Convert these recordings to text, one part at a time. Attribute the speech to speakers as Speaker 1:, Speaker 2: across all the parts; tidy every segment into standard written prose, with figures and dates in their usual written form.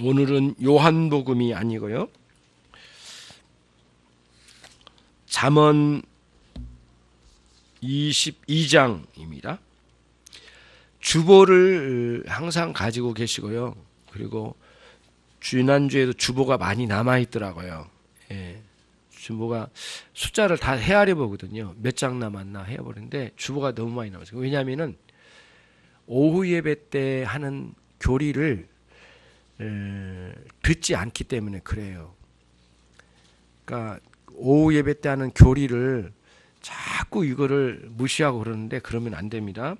Speaker 1: 오늘은 요한복음이 아니고요. 잠언 22장입니다. 주보를 항상 가지고 계시고요. 그리고 지난주에도 주보가 많이 남아있더라고요. 예, 주보가 숫자를 다 헤아려 보거든요. 몇 장 남았나 헤아보는데 주보가 너무 많이 남았어요. 왜냐하면은 오후 예배 때 하는 교리를 듣지 않기 때문에 그래요. 그러니까 오후 예배 때 하는 교리를 자꾸 이거를 무시하고 그러는데 그러면 안 됩니다.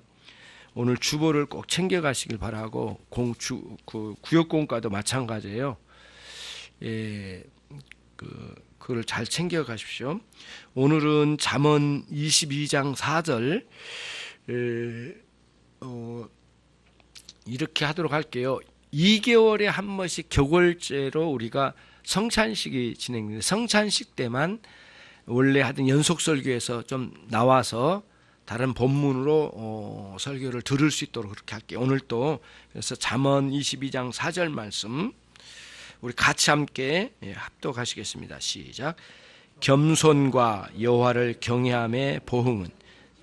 Speaker 1: 오늘 주보를 꼭 챙겨 가시길 바라고 구역공과도 마찬가지예요. 예, 그걸 잘 챙겨 가십시오. 오늘은 잠언 22장 4절 이렇게 하도록 할게요. 2개월에 한 번씩 격월제로 우리가 성찬식이 진행되는데 성찬식 때만 원래 하던 연속설교에서 좀 나와서 다른 본문으로 설교를 들을 수 있도록 그렇게 할게요. 오늘 또 그래서 잠언 22장 4절 말씀 우리 같이 함께 합독하시겠습니다. 시작. 겸손과 여호와를 경외함의 보응은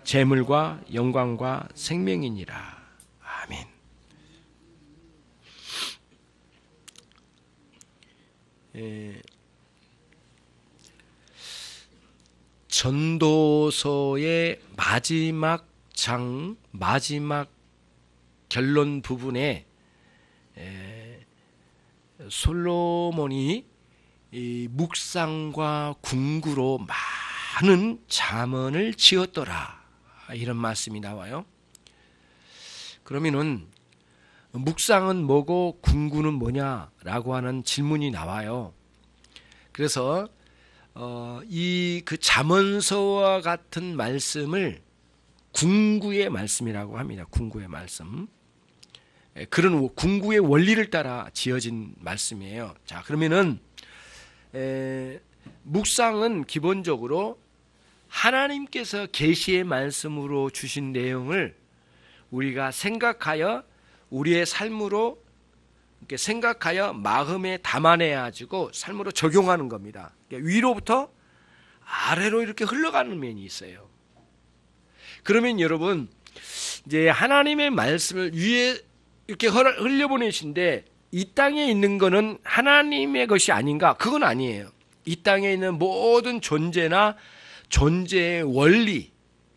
Speaker 1: 재물과 영광과 생명이니라. 아멘. 전도서의 마지막 장, 마지막 결론 부분에 솔로몬이 이 묵상과 궁구로 많은 잠언을 지었더라, 이런 말씀이 나와요. 그러면은 묵상은 뭐고 궁구는 뭐냐라고 하는 질문이 나와요. 그래서 이 그 잠언서와 같은 말씀을 궁구의 말씀이라고 합니다. 궁구의 말씀. 그런 궁구의 원리를 따라 지어진 말씀이에요. 자, 그러면은 묵상은 기본적으로 하나님께서 계시의 말씀으로 주신 내용을 우리가 생각하여 우리의 삶으로 이렇게 생각하여 마음에 담아내야 가지고 삶으로 적용하는 겁니다. 위로부터 아래로 이렇게 흘러가는 면이 있어요. 그러면 여러분 이제 하나님의 말씀을 위에 이렇게 흘려보내신데 이 땅에 있는 거는 하나님의 것이 아닌가? 그건 아니에요. 이 땅에 있는 모든 존재나 존재의 원리,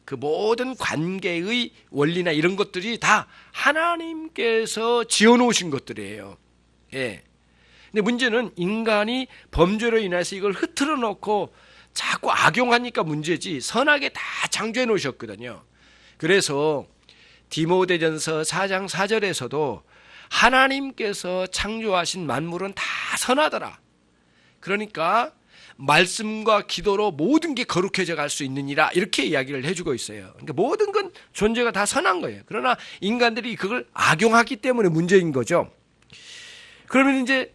Speaker 1: 그 모든 관계의 원리나 이런 것들이 다 하나님께서 지어놓으신 것들이에요. 예. 근데 문제는 인간이 범죄로 인해서 이걸 흐트러 놓고 자꾸 악용하니까 문제지, 선하게 다 창조해 놓으셨거든요. 그래서 디모데전서 4장 4절에서도 하나님께서 창조하신 만물은 다 선하더라. 그러니까 말씀과 기도로 모든 게 거룩해져 갈 수 있느니라, 이렇게 이야기를 해주고 있어요. 그러니까 모든 건 존재가 다 선한 거예요. 그러나 인간들이 그걸 악용하기 때문에 문제인 거죠. 그러면 이제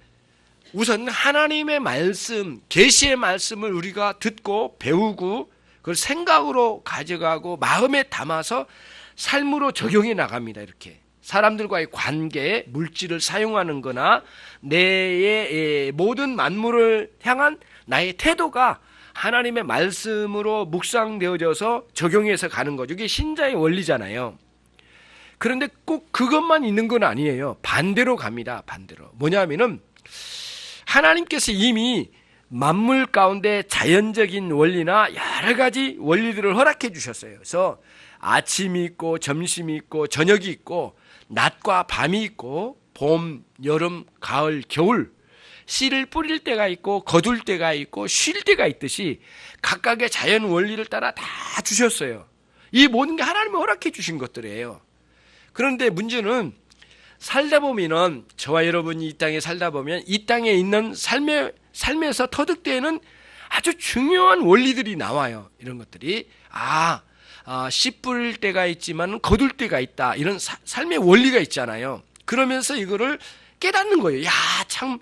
Speaker 1: 우선 하나님의 말씀, 계시의 말씀을 우리가 듣고 배우고 그걸 생각으로 가져가고 마음에 담아서 삶으로 적용해 나갑니다. 이렇게 사람들과의 관계, 물질을 사용하는 거나 내 모든 만물을 향한 나의 태도가 하나님의 말씀으로 묵상되어져서 적용해서 가는 거죠. 이게 신자의 원리잖아요. 그런데 꼭 그것만 있는 건 아니에요. 반대로 갑니다. 반대로. 뭐냐면은 하나님께서 이미 만물 가운데 자연적인 원리나 여러 가지 원리들을 허락해 주셨어요. 그래서 아침이 있고 점심이 있고 저녁이 있고 낮과 밤이 있고 봄, 여름, 가을, 겨울, 씨를 뿌릴 때가 있고 거둘 때가 있고 쉴 때가 있듯이 각각의 자연 원리를 따라 다 주셨어요. 이 모든 게 하나님이 허락해 주신 것들이에요. 그런데 문제는 살다 보면은, 저와 여러분이 이 땅에 살다 보면 이 땅에 있는 삶에서 터득되는 아주 중요한 원리들이 나와요. 이런 것들이 씨 뿌릴 때가 있지만 거둘 때가 있다, 이런 삶의 원리가 있잖아요. 그러면서 이거를 깨닫는 거예요. 야, 참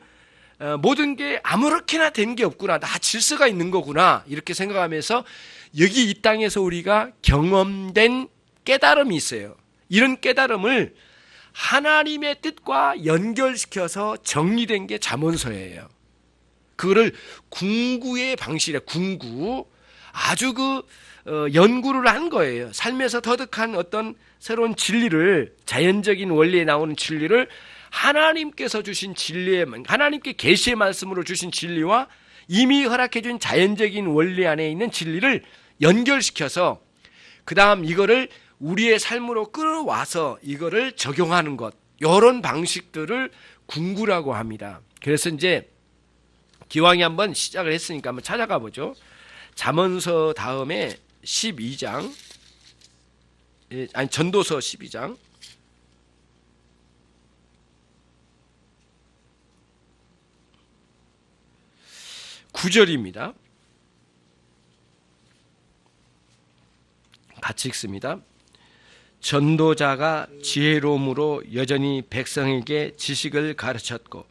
Speaker 1: 모든 게 아무렇게나 된 게 없구나, 다 질서가 있는 거구나, 이렇게 생각하면서 여기 이 땅에서 우리가 경험된 깨달음이 있어요. 이런 깨달음을 하나님의 뜻과 연결시켜서 정리된 게 잠언서예요. 그거를 궁구의 방식이라 궁구 아주 연구를 한 거예요. 삶에서 터득한 어떤 새로운 진리를 자연적인 원리에 나오는 진리를 하나님께서 주신 진리에 하나님께 계시의 말씀으로 주신 진리와 이미 허락해 준 자연적인 원리 안에 있는 진리를 연결시켜서 그 다음 이거를 우리의 삶으로 끌어와서 이거를 적용하는 것 이런 방식들을 궁구라고 합니다. 그래서 이제 기왕에 한번 시작을 했으니까 한번 찾아가 보죠. 잠언서 다음에 12장 아니 전도서 12장 9절입니다. 같이 읽습니다. 전도자가 지혜로움으로 여전히 백성에게 지식을 가르쳤고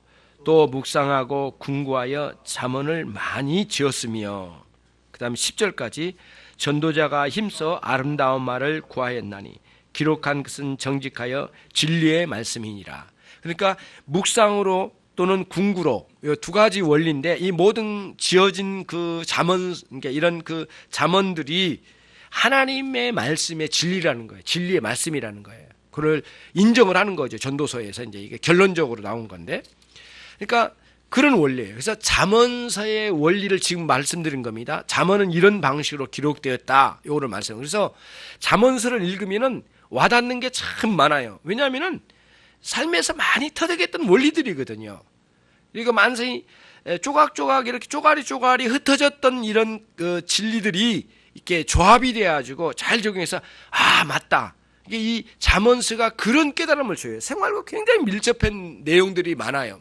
Speaker 1: 또 묵상하고 궁구하여 잠언을 많이 지었으며 그 다음 10절까지 전도자가 힘써 아름다운 말을 구하였나니 기록한 것은 정직하여 진리의 말씀이니라. 그러니까 묵상으로 또는 궁구로 이 두 가지 원리인데 이 모든 지어진 그 잠언 그러니까 이런 그 잠언들이 하나님의 말씀의 진리라는 거예요. 진리의 말씀이라는 거예요. 그걸 인정을 하는 거죠. 전도서에서 이제 이게 결론적으로 나온 건데. 그러니까 그런 원리예요. 그래서 잠언서의 원리를 지금 말씀드린 겁니다. 잠언은 이런 방식으로 기록되었다. 요거를 말씀. 그래서 잠언서를 읽으면은 와닿는 게 참 많아요. 왜냐하면은 삶에서 많이 터득했던 원리들이거든요. 그리고 만성이 조각조각 이렇게 쪼가리 흩어졌던 이런 그 진리들이 이렇게 조합이 돼가지고 잘 적용해서 아 맞다. 이게 이 잠언서가 그런 깨달음을 줘요. 생활과 굉장히 밀접한 내용들이 많아요.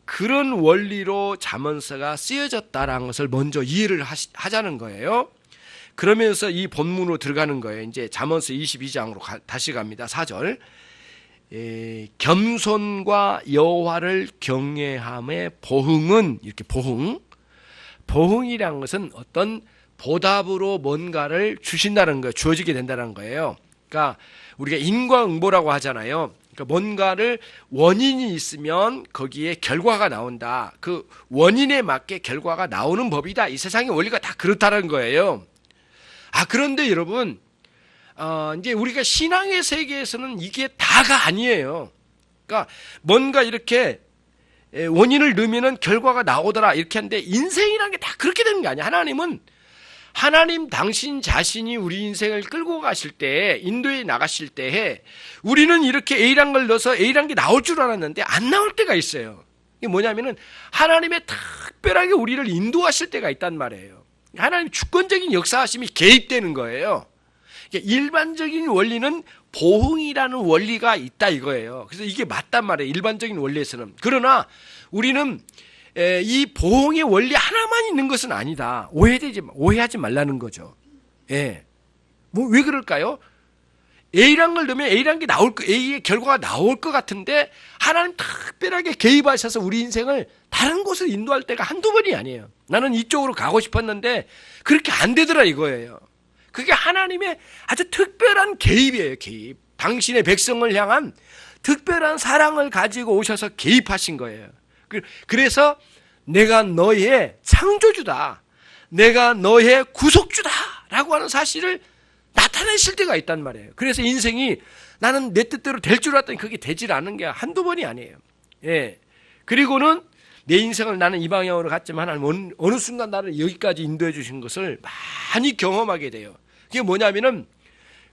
Speaker 1: 그런 원리로 잠언서가 쓰여졌다라는 것을 먼저 이해를 하자는 거예요. 그러면서 이 본문으로 들어가는 거예요. 이제 잠언서 22장으로 다시 갑니다. 4절. 겸손과 여호와를 경외함의 보응은 이렇게 보응이라는 것은 어떤 보답으로 뭔가를 주신다는 거예요. 주어지게 된다는 거예요. 그러니까 우리가 인과응보라고 하잖아요. 그러니까 뭔가를 원인이 있으면 거기에 결과가 나온다. 그 원인에 맞게 결과가 나오는 법이다. 이 세상의 원리가 다 그렇다는 거예요. 그런데 여러분, 이제 우리가 신앙의 세계에서는 이게 다가 아니에요. 그러니까 뭔가 이렇게 원인을 넣으면은 결과가 나오더라 이렇게 하는데 인생이라는 게 다 그렇게 되는 게 아니야. 하나님 당신 자신이 우리 인생을 끌고 가실 때, 인도에 나가실 때에 우리는 이렇게 A란 걸 넣어서 A란 게 나올 줄 알았는데 안 나올 때가 있어요. 이게 뭐냐면은 하나님의 특별하게 우리를 인도하실 때가 있단 말이에요. 하나님의 주권적인 역사하심이 개입되는 거예요. 일반적인 원리는 보응이라는 원리가 있다 이거예요. 그래서 이게 맞단 말이에요. 일반적인 원리에서는. 그러나 우리는 이 보응의 원리 하나만 있는 것은 아니다. 오해하지 말라는 거죠. 예. 왜 그럴까요? A란 걸 넣으면 A란 게 A의 결과가 나올 것 같은데 하나님 특별하게 개입하셔서 우리 인생을 다른 곳으로 인도할 때가 한두 번이 아니에요. 나는 이쪽으로 가고 싶었는데 그렇게 안 되더라 이거예요. 그게 하나님의 아주 특별한 개입이에요. 개입. 당신의 백성을 향한 특별한 사랑을 가지고 오셔서 개입하신 거예요. 그래서 내가 너의 창조주다. 내가 너의 구속주다. 라고 하는 사실을 나타내실 때가 있단 말이에요. 그래서 인생이 나는 내 뜻대로 될 줄 알았더니 그게 되질 않은 게 한두 번이 아니에요. 예. 그리고는 내 인생을 나는 이 방향으로 갔지만 하나님 어느 순간 나를 여기까지 인도해 주신 것을 많이 경험하게 돼요. 그게 뭐냐면은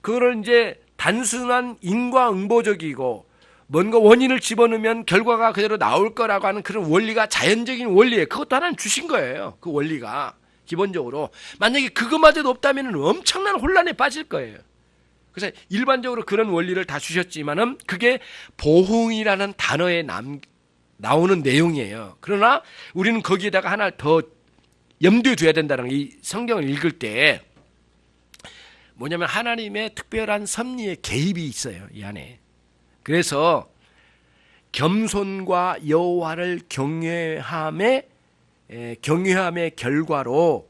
Speaker 1: 그거를 이제 단순한 인과응보적이고 뭔가 원인을 집어넣으면 결과가 그대로 나올 거라고 하는 그런 원리가 자연적인 원리예요. 그것도 하나님 주신 거예요. 그 원리가 기본적으로. 만약에 그것마저도 없다면 엄청난 혼란에 빠질 거예요. 그래서 일반적으로 그런 원리를 다 주셨지만은 그게 보응이라는 단어에 나오는 내용이에요. 그러나 우리는 거기에다가 하나 더 염두에 둬야 된다는 이 성경을 읽을 때 뭐냐면 하나님의 특별한 섭리의 개입이 있어요. 이 안에. 그래서 겸손과 여호와를 경외함의 결과로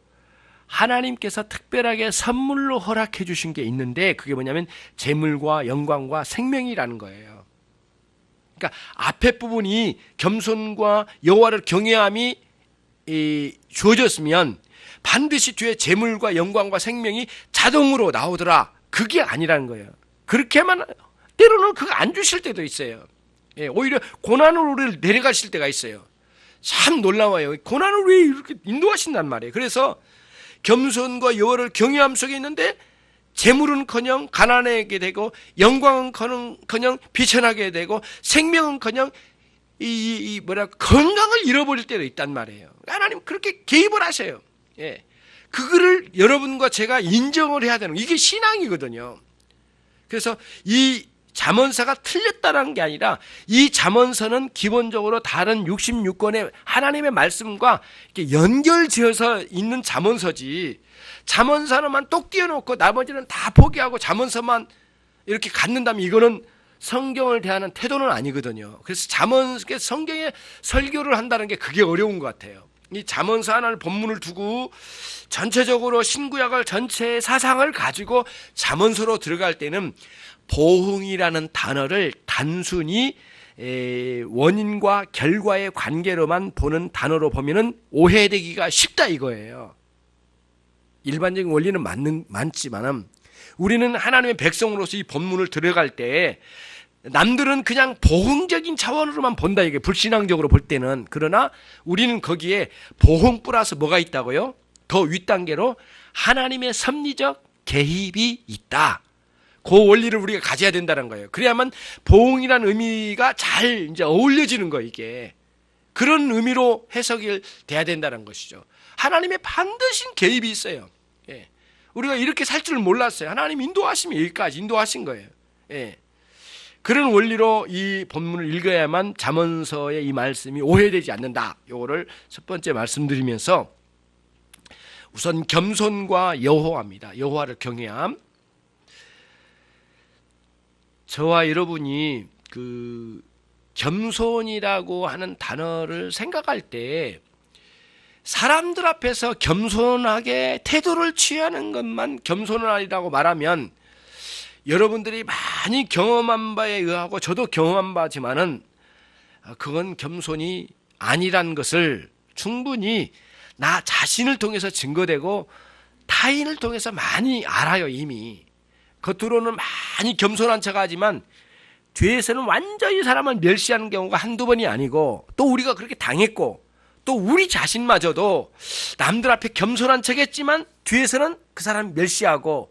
Speaker 1: 하나님께서 특별하게 선물로 허락해 주신 게 있는데 그게 뭐냐면 재물과 영광과 생명이라는 거예요. 그러니까 앞에 부분이 겸손과 여호와를 경외함이 주어졌으면 반드시 뒤에 재물과 영광과 생명이 자동으로 나오더라. 그게 아니라는 거예요. 그렇게만 때로는 그거 안 주실 때도 있어요. 예, 오히려 고난으로 우리를 내려가실 때가 있어요. 참 놀라워요. 고난을 왜 이렇게 인도하신단 말이에요. 그래서 겸손과 여호와를 경외함 속에 있는데 재물은커녕 가난하게 되고 영광은커녕 비천하게 되고 생명은커녕 건강을 잃어버릴 때도 있단 말이에요. 하나님 그렇게 개입을 하셔요. 예, 그거를 여러분과 제가 인정을 해야 되는 이게 신앙이거든요. 그래서 이 잠언서가 틀렸다는 게 아니라 이 잠언서는 기본적으로 다른 66권의 하나님의 말씀과 이렇게 연결지어서 있는 잠언서지, 잠언서만 똑 띄워놓고 나머지는 다 포기하고 잠언서만 이렇게 갖는다면 이거는 성경을 대하는 태도는 아니거든요. 그래서 성경에 설교를 한다는 게 그게 어려운 것 같아요. 이 잠언서 하나를 본문을 두고 전체적으로 신구약을 전체의 사상을 가지고 잠언서로 들어갈 때는 보응이라는 단어를 단순히 원인과 결과의 관계로만 보는 단어로 보면은 오해되기가 쉽다 이거예요. 일반적인 원리는 많지만 우리는 하나님의 백성으로서 이 본문을 들어갈 때 남들은 그냥 보응적인 차원으로만 본다 이게 불신앙적으로 볼 때는. 그러나 우리는 거기에 보응 플러스 뭐가 있다고요? 더 윗단계로 하나님의 섭리적 개입이 있다. 그 원리를 우리가 가져야 된다는 거예요. 그래야만 보응이라는 의미가 잘 이제 어울려지는 거예요, 이게. 그런 의미로 해석이 돼야 된다는 것이죠. 하나님의 반드시 개입이 있어요. 예. 우리가 이렇게 살 줄 몰랐어요. 하나님 인도하시면 여기까지 인도하신 거예요. 예. 그런 원리로 이 본문을 읽어야만 잠언서의 이 말씀이 오해되지 않는다. 요거를 첫 번째 말씀드리면서 우선 겸손과 여호와입니다. 여호와를 경외함. 저와 여러분이 그 겸손이라고 하는 단어를 생각할 때 사람들 앞에서 겸손하게 태도를 취하는 것만 겸손이라고 말하면 여러분들이 많이 경험한 바에 의하고 저도 경험한 바지만은 그건 겸손이 아니란 것을 충분히 나 자신을 통해서 증거되고 타인을 통해서 많이 알아요. 이미 겉으로는 많이 겸손한 척하지만 뒤에서는 완전히 사람을 멸시하는 경우가 한두 번이 아니고 또 우리가 그렇게 당했고 또 우리 자신마저도 남들 앞에 겸손한 척했지만 뒤에서는 그 사람 멸시하고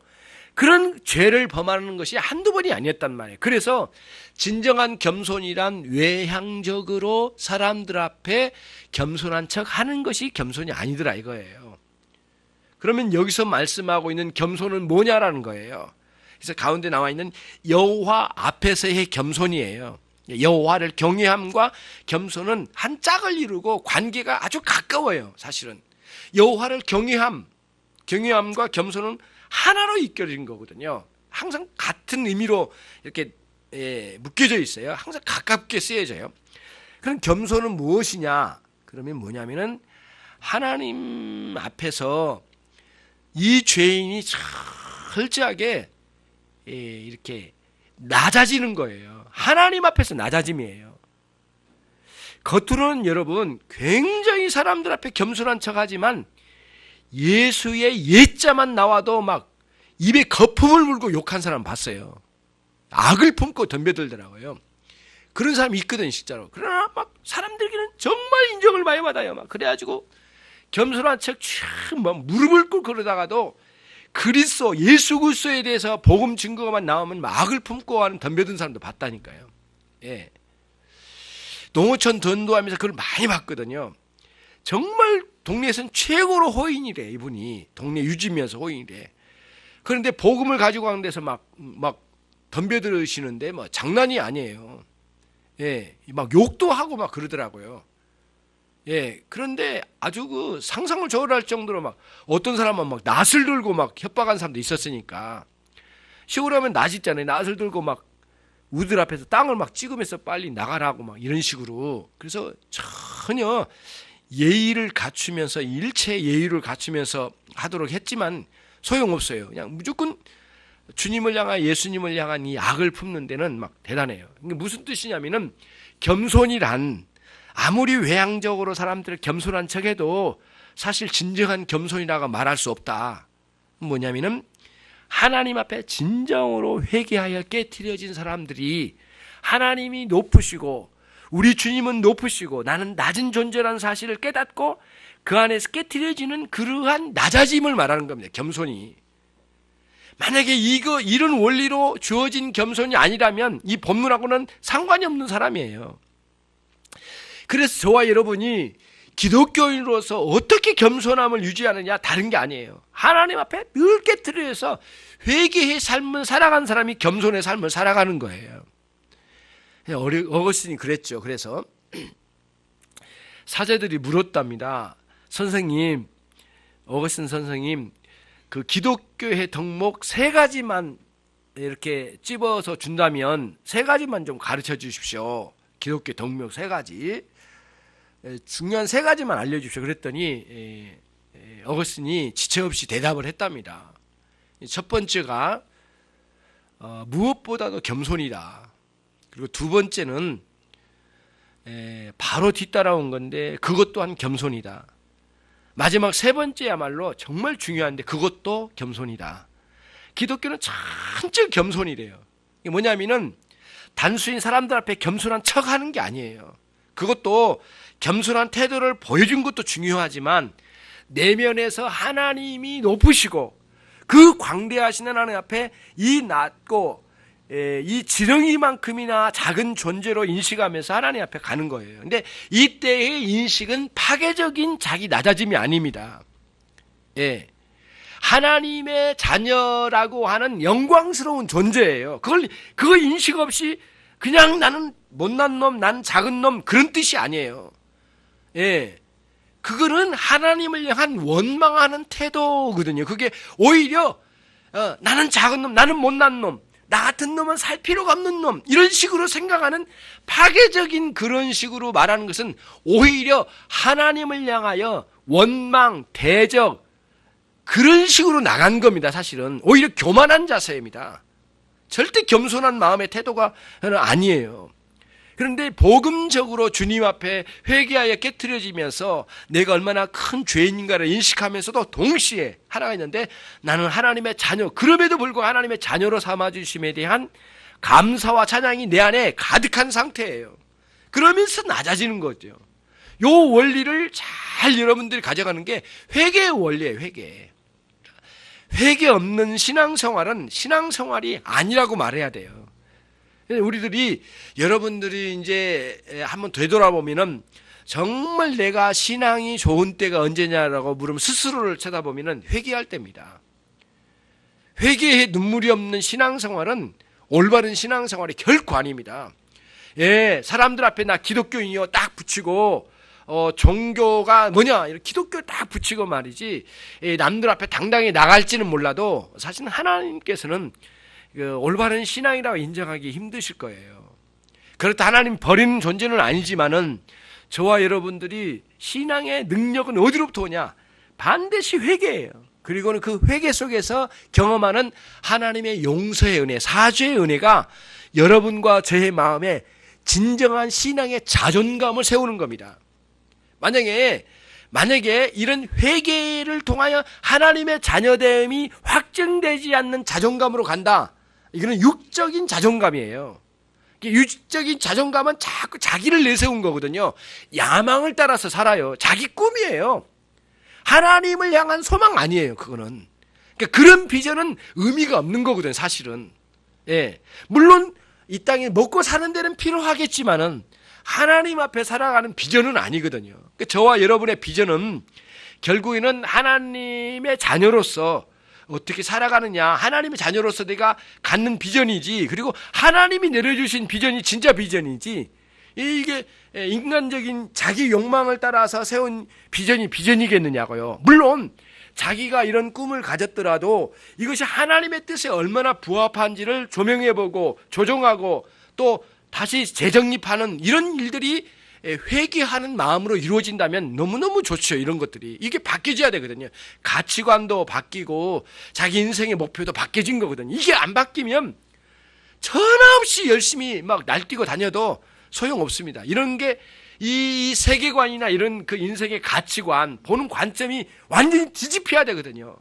Speaker 1: 그런 죄를 범하는 것이 한두 번이 아니었단 말이에요. 그래서 진정한 겸손이란 외향적으로 사람들 앞에 겸손한 척 하는 것이 겸손이 아니더라 이거예요. 그러면 여기서 말씀하고 있는 겸손은 뭐냐라는 거예요. 그래서 가운데 나와 있는 여호와 앞에서의 겸손이에요. 여호와를 경외함과 겸손은 한 짝을 이루고 관계가 아주 가까워요. 사실은 여호와를 경외함과 겸손은 하나로 이끌어진 거거든요. 항상 같은 의미로 이렇게 묶여져 있어요. 항상 가깝게 쓰여져요. 그럼 겸손은 무엇이냐? 그러면 뭐냐면은 하나님 앞에서 이 죄인이 철저하게 이렇게 낮아지는 거예요. 하나님 앞에서 낮아짐이에요. 겉으로는 여러분 굉장히 사람들 앞에 겸손한 척하지만 예수의 예자만 나와도 막 입에 거품을 물고 욕한 사람 봤어요. 악을 품고 덤벼들더라고요. 그런 사람이 있거든 실제로. 그러나 막 사람들에게는 정말 인정을 많이 받아요. 막 그래가지고 겸손한 척 막 무릎을 꿇고 그러다가도 예수 그리스도에 대해서 복음 증거만 나오면 막 악을 품고 하는 덤벼든 사람도 봤다니까요. 예. 농어촌 전도하면서 그걸 많이 봤거든요. 정말 동네에서는 최고로 호인이래 이분이. 동네 유지면서 호인이래. 그런데 복음을 가지고 가는 데서 막 덤벼들으시는데 뭐 장난이 아니에요. 예, 막 욕도 하고 막 그러더라고요. 예, 그런데 아주 그 상상을 초월할 정도로 막 어떤 사람은 막 낫을 들고 막 협박한 사람도 있었으니까. 시골 하면 낫 있잖아요. 낫을 들고 막 우들 앞에서 땅을 막 찍으면서 빨리 나가라고 막 이런 식으로. 그래서 전혀 예의를 갖추면서 일체 예의를 갖추면서 하도록 했지만 소용없어요. 그냥 무조건 주님을 향한 예수님을 향한 이 악을 품는 데는 막 대단해요. 무슨 뜻이냐면은 겸손이란 아무리 외향적으로 사람들을 겸손한 척해도 사실 진정한 겸손이라고 말할 수 없다. 뭐냐면은 하나님 앞에 진정으로 회개하여 깨트려진 사람들이 하나님이 높으시고 우리 주님은 높으시고 나는 낮은 존재라는 사실을 깨닫고 그 안에서 깨트려지는 그러한 낮아짐을 말하는 겁니다. 겸손이. 만약에 이런 원리로 주어진 겸손이 아니라면 이 본문하고는 상관이 없는 사람이에요. 그래서 저와 여러분이 기독교인으로서 어떻게 겸손함을 유지하느냐 다른 게 아니에요. 하나님 앞에 늘 깨트려서 회개의 삶을 살아가는 사람이 겸손의 삶을 살아가는 거예요. 어거스틴이 그랬죠. 그래서 사제들이 물었답니다. 선생님, 어거스틴 선생님, 그 기독교의 덕목 3가지만 이렇게 찝어서 준다면 3가지만 좀 가르쳐 주십시오. 기독교 덕목 3가지. 중요한 3가지만 알려주십시오. 그랬더니 어거스틴이 지체 없이 대답을 했답니다. 첫 번째가 무엇보다도 겸손이다. 그리고 두 번째는 바로 뒤따라온 건데 그것 또한 겸손이다. 마지막 3번째야말로 정말 중요한데 그것도 겸손이다. 기독교는 전적 겸손이래요. 이게 뭐냐면은 단순히 사람들 앞에 겸손한 척하는 게 아니에요. 그것도 겸손한 태도를 보여준 것도 중요하지만 내면에서 하나님이 높으시고 그 광대하신 하나님 앞에 이 낮고 이 지렁이만큼이나 작은 존재로 인식하면서 하나님 앞에 가는 거예요. 근데 이때의 인식은 파괴적인 자기 낮아짐이 아닙니다. 예. 하나님의 자녀라고 하는 영광스러운 존재예요. 그걸 인식 없이 그냥 나는 못난 놈, 난 작은 놈 그런 뜻이 아니에요. 예. 그거는 하나님을 향한 원망하는 태도거든요. 그게 오히려 나는 작은 놈, 나는 못난 놈, 나 같은 놈은 살 필요가 없는 놈 이런 식으로 생각하는 파괴적인 그런 식으로 말하는 것은 오히려 하나님을 향하여 원망, 대적 그런 식으로 나간 겁니다. 사실은 오히려 교만한 자세입니다. 절대 겸손한 마음의 태도가 아니에요. 그런데 복음적으로 주님 앞에 회개하여 깨트려지면서 내가 얼마나 큰 죄인인가를 인식하면서도 동시에 하나가 있는데 나는 하나님의 자녀, 그럼에도 불구하고 하나님의 자녀로 삼아주심에 대한 감사와 찬양이 내 안에 가득한 상태예요. 그러면서 낮아지는 거죠. 요 원리를 잘 여러분들이 가져가는 게 회개의 원리예요. 회개 없는 신앙생활은 신앙생활이 아니라고 말해야 돼요. 우리들이 여러분들이 이제 한번 되돌아보면은 정말 내가 신앙이 좋은 때가 언제냐라고 물으면 스스로를 쳐다보면은 회개할 때입니다. 회개에 눈물이 없는 신앙생활은 올바른 신앙생활이 결코 아닙니다. 예, 사람들 앞에 나 기독교인이요 딱 붙이고 종교가 뭐냐 이렇게 기독교 딱 붙이고 말이지 남들 앞에 당당히 나갈지는 몰라도 사실은 하나님께서는 올바른 신앙이라고 인정하기 힘드실 거예요. 그렇다 하나님 버리는 존재는 아니지만은 저와 여러분들이 신앙의 능력은 어디로부터 오냐? 반드시 회개예요. 그리고는 그 회개 속에서 경험하는 하나님의 용서의 은혜, 사죄의 은혜가 여러분과 저의 마음에 진정한 신앙의 자존감을 세우는 겁니다. 만약에 이런 회개를 통하여 하나님의 자녀됨이 확증되지 않는 자존감으로 간다. 이거는 육적인 자존감이에요. 육적인 자존감은 자꾸 자기를 내세운 거거든요. 야망을 따라서 살아요. 자기 꿈이에요. 하나님을 향한 소망 아니에요. 그거는. 그러니까 그런 비전은 의미가 없는 거거든요. 사실은. 예. 물론 이 땅에 먹고 사는 데는 필요하겠지만은 하나님 앞에 살아가는 비전은 아니거든요. 그러니까 저와 여러분의 비전은 결국에는 하나님의 자녀로서 어떻게 살아가느냐, 하나님의 자녀로서 내가 갖는 비전이지, 그리고 하나님이 내려주신 비전이 진짜 비전이지, 이게 인간적인 자기 욕망을 따라서 세운 비전이 비전이겠느냐고요. 물론 자기가 이런 꿈을 가졌더라도 이것이 하나님의 뜻에 얼마나 부합한지를 조명해보고 조정하고 또 다시 재정립하는 이런 일들이 회개하는 마음으로 이루어진다면 너무너무 좋죠. 이런 것들이. 이게 바뀌어져야 되거든요. 가치관도 바뀌고 자기 인생의 목표도 바뀌어진 거거든요. 이게 안 바뀌면 전없이 열심히 막 날뛰고 다녀도 소용없습니다. 이런 게 이 세계관이나 이런 그 인생의 가치관, 보는 관점이 완전히 뒤집혀야 되거든요.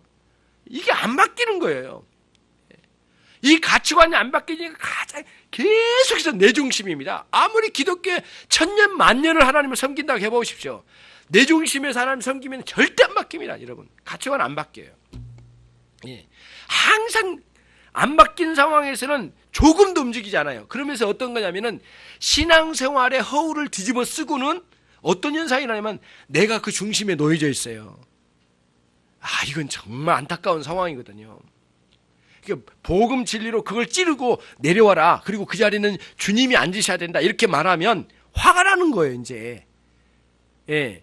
Speaker 1: 이게 안 바뀌는 거예요. 이 가치관이 안 바뀌니까 가장 계속해서 내 중심입니다. 아무리 기독교에 천년 만년을 하나님을 섬긴다고 해보십시오. 내 중심에서 하나님 섬기면 절대 안 바뀝니다. 여러분, 가치관 안 바뀌어요. 예. 항상 안 바뀐 상황에서는 조금도 움직이지 않아요. 그러면서 어떤 거냐면은 신앙생활의 허울을 뒤집어 쓰고는 어떤 현상이 나냐면 내가 그 중심에 놓여져 있어요. 이건 정말 안타까운 상황이거든요. 복음 진리로 그걸 찌르고 내려와라. 그리고 그 자리는 주님이 앉으셔야 된다. 이렇게 말하면 화가 나는 거예요, 이제. 예.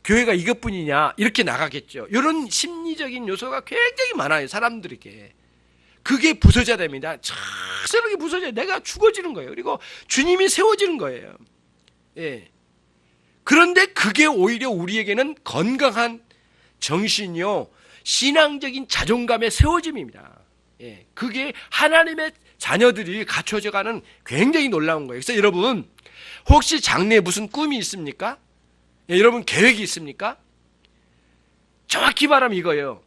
Speaker 1: 교회가 이것뿐이냐. 이렇게 나가겠죠. 이런 심리적인 요소가 굉장히 많아요, 사람들에게. 그게 부서져야 됩니다. 착스럽게 부서져야 내가 죽어지는 거예요. 그리고 주님이 세워지는 거예요. 예. 그런데 그게 오히려 우리에게는 건강한 정신이요, 신앙적인 자존감의 세워짐입니다. 예. 그게 하나님의 자녀들이 갖춰져가는 굉장히 놀라운 거예요. 그래서 여러분, 혹시 장래에 무슨 꿈이 있습니까? 예, 여러분 계획이 있습니까? 정확히 말하면 이거예요.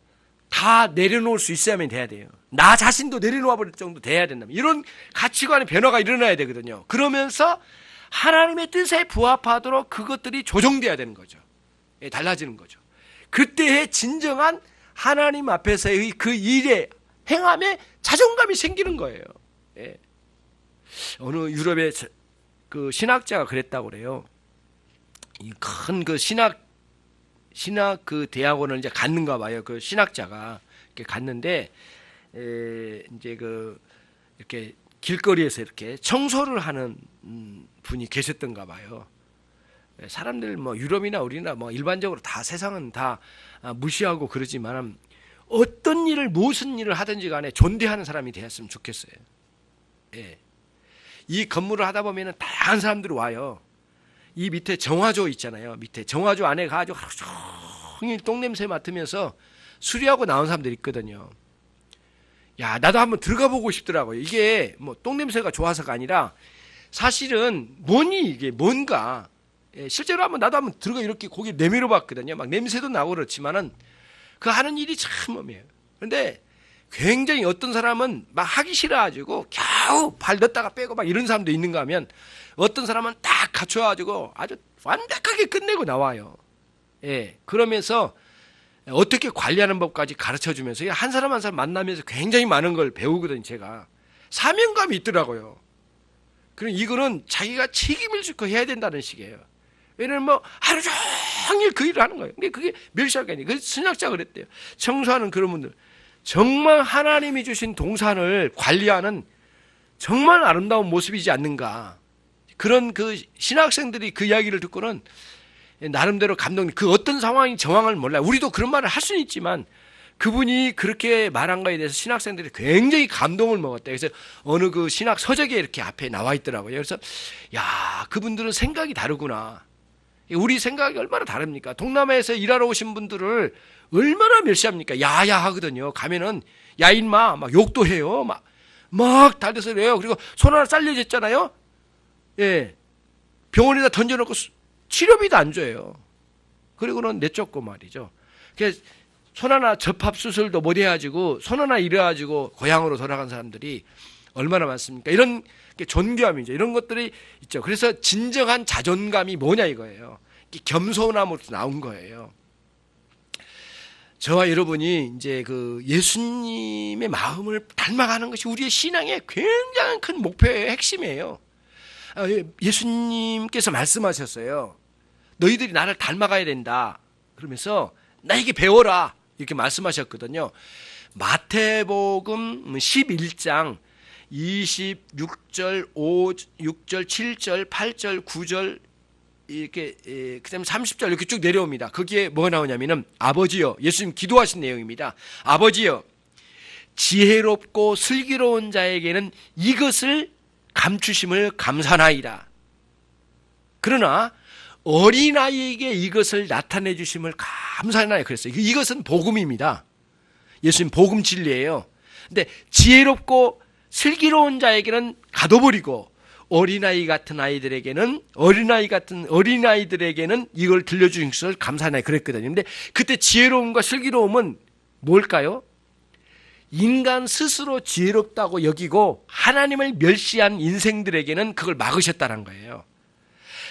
Speaker 1: 다 내려놓을 수 있어야만 돼야 돼요. 나 자신도 내려놓아 버릴 정도 돼야 된다면, 이런 가치관의 변화가 일어나야 되거든요. 그러면서 하나님의 뜻에 부합하도록 그것들이 조정돼야 되는 거죠. 예, 달라지는 거죠. 그때의 진정한 하나님 앞에서의 그 일의 행함에 자존감이 생기는 거예요. 예. 어느 유럽의 그 신학자가 그랬다고 그래요. 이 큰 그 신학 그 대학원을 이제 갔는가 봐요. 그 신학자가 이렇게 갔는데, 이제 그 이렇게 길거리에서 이렇게 청소를 하는 분이 계셨던가 봐요. 사람들 뭐 유럽이나 우리나 뭐 일반적으로 다 세상은 다 무시하고 그러지만 어떤 일을 무슨 일을 하든지 간에 존대하는 사람이 되었으면 좋겠어요. 예. 이 건물을 하다 보면은 다양한 사람들이 와요. 이 밑에 정화조 있잖아요. 밑에 정화조 안에 가가지고 하루 종일 똥냄새 맡으면서 수리하고 나온 사람들이 있거든요. 야, 나도 한번 들어가 보고 싶더라고요. 이게 뭐 똥냄새가 좋아서가 아니라 사실은 이게 뭔가, 예, 실제로 나도 한번 들어가 이렇게 고개 내밀어 봤거든요. 막 냄새도 나고 그렇지만은 그 하는 일이 참 엄해요. 그런데 굉장히 어떤 사람은 막 하기 싫어가지고 겨우 발 넣었다가 빼고 막 이런 사람도 있는가 하면, 어떤 사람은 딱 갖춰가지고 아주 완벽하게 끝내고 나와요. 예. 그러면서 어떻게 관리하는 법까지 가르쳐 주면서 한 사람 한 사람 만나면서 굉장히 많은 걸 배우거든요, 제가. 사명감이 있더라고요. 그럼 이거는 자기가 책임을 지고 해야 된다는 식이에요. 왜냐면 뭐 하루 종일 그 일을 하는 거예요. 근데 그게 멸시할 아니에요. 그래서 신학자가 그랬대요. 청소하는 그런 분들, 정말 하나님이 주신 동산을 관리하는 정말 아름다운 모습이지 않는가. 그런 그 신학생들이 그 이야기를 듣고는 나름대로 그 어떤 상황이 정황을 몰라요. 우리도 그런 말을 할 수는 있지만 그분이 그렇게 말한 거에 대해서 신학생들이 굉장히 감동을 먹었다. 그래서 어느 그 신학 서적에 이렇게 앞에 나와 있더라고요. 그래서 야, 그분들은 생각이 다르구나. 우리 생각이 얼마나 다릅니까? 동남아에서 일하러 오신 분들을 얼마나 멸시합니까? 야야 하거든요. 가면은 야 인마 막 욕도 해요. 막 달려서 그래요. 그리고 손 하나 잘려졌잖아요. 예, 병원에다 던져놓고 치료비도 안 줘요. 그리고는 내쫓고 말이죠. 그래서 손 하나 접합 수술도 못 해가지고 손 하나 잃어가지고 고향으로 돌아간 사람들이 얼마나 많습니까? 이런 존귀함이죠. 이런 것들이 있죠. 그래서 진정한 자존감이 뭐냐 이거예요. 겸손함으로 나온 거예요. 저와 여러분이 이제 그 예수님의 마음을 닮아가는 것이 우리의 신앙의 굉장히 큰 목표의 핵심이에요. 예수님께서 말씀하셨어요. 너희들이 나를 닮아가야 된다. 그러면서 나에게 배워라. 이렇게 말씀하셨거든요. 마태복음 11장 26절, 6절, 7절, 8절, 9절 이렇게 그다음에 30절 이렇게 쭉 내려옵니다. 거기에 뭐가 나오냐면은 아버지여, 예수님 기도하신 내용입니다. 아버지여, 지혜롭고 슬기로운 자에게는 이것을 감추심을 감사나이다. 그러나 어린아이에게 이것을 나타내 주심을 감사하나요? 그랬어요. 이것은 복음입니다. 예수님 복음 진리예요. 근데 지혜롭고 슬기로운 자에게는 가둬버리고 어린아이 같은 어린아이들에게는 이걸 들려주신 것을 감사하나요? 그랬거든요. 근데 그때 지혜로움과 슬기로움은 뭘까요? 인간 스스로 지혜롭다고 여기고 하나님을 멸시한 인생들에게는 그걸 막으셨다는 거예요.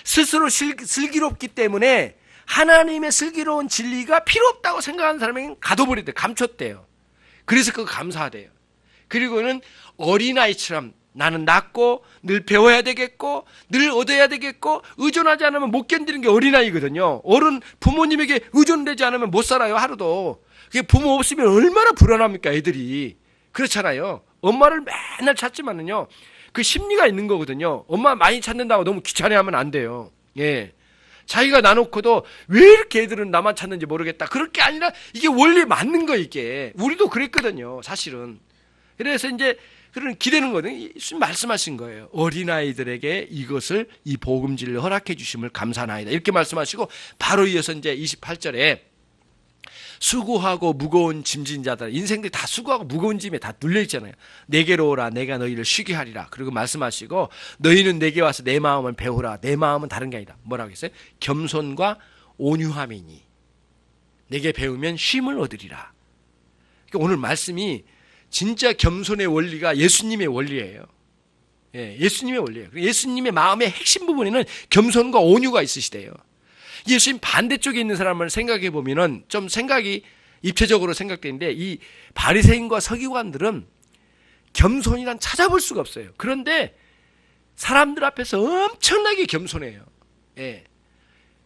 Speaker 1: 스스로 슬기롭기 때문에 하나님의 슬기로운 진리가 필요 없다고 생각하는 사람에게는 가둬버리대요. 감췄대요. 그래서 그거 감사하대요. 그리고는 어린아이처럼 나는 낮고 늘 배워야 되겠고 늘 얻어야 되겠고 의존하지 않으면 못 견디는 게 어린아이거든요. 어른 부모님에게 의존되지 않으면 못 살아요. 하루도. 그게 부모 없으면 얼마나 불안합니까 애들이. 그렇잖아요. 엄마를 맨날 찾지만은요 그 심리가 있는 거거든요. 엄마 많이 찾는다고 너무 귀찮아하면 안 돼요. 예. 자기가 나놓고도 왜 이렇게 애들은 나만 찾는지 모르겠다. 그럴 게 아니라 이게 원리 맞는 거 이게. 우리도 그랬거든요. 사실은. 그래서 이제 그런 기대는 거거든요. 예수님 말씀하신 거예요. 어린아이들에게 이것을 이 복음진리를 허락해 주심을 감사하나이다. 이렇게 말씀하시고 바로 이어서 이제 28절에 수고하고 무거운 짐진 자들, 인생들이 다 수고하고 무거운 짐에 다 눌려 있잖아요. 내게로 오라 내가 너희를 쉬게 하리라. 그리고 말씀하시고 너희는 내게 와서 내 마음을 배우라. 내 마음은 다른 게 아니다. 뭐라고 했어요? 겸손과 온유함이니 내게 배우면 쉼을 얻으리라. 그러니까 오늘 말씀이 진짜 겸손의 원리가 예수님의 원리예요. 예, 예수님의 원리예요. 예수님의 마음의 핵심 부분에는 겸손과 온유가 있으시대요. 예수님 반대쪽에 있는 사람을 생각해 보면은 좀 생각이 입체적으로 생각되는데 이 바리새인과 서기관들은 겸손이란 찾아볼 수가 없어요. 그런데 사람들 앞에서 엄청나게 겸손해요. 예.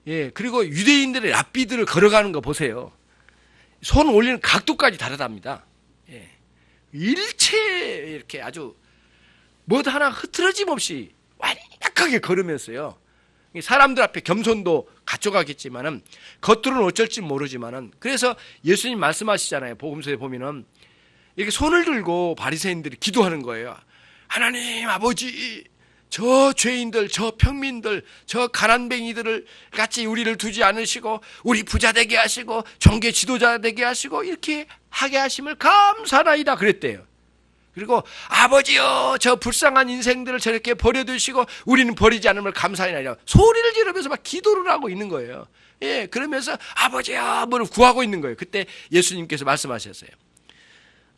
Speaker 1: 예. 그리고 유대인들의 랍비들을 걸어가는 거 보세요. 손 올리는 각도까지 다르답니다. 예. 일체 이렇게 아주 뭐 하나 흐트러짐 없이 완벽하게 걸으면서요. 사람들 앞에 겸손도 갖춰가겠지만은 겉으로는 어쩔지 모르지만은 그래서 예수님 말씀하시잖아요. 복음서에 보면은 이렇게 손을 들고 바리새인들이 기도하는 거예요. 하나님 아버지 저 죄인들 저 평민들 저 가난뱅이들을 같이 우리를 두지 않으시고 우리 부자 되게 하시고 종교 지도자 되게 하시고 이렇게 하게 하심을 감사하나이다 그랬대요. 그리고 아버지요 저 불쌍한 인생들을 저렇게 버려두시고 우리는 버리지 않음을 감사하나이다 소리를 지르면서 막 기도를 하고 있는 거예요. 예, 그러면서 아버지야 뭐를 구하고 있는 거예요. 그때 예수님께서 말씀하셨어요.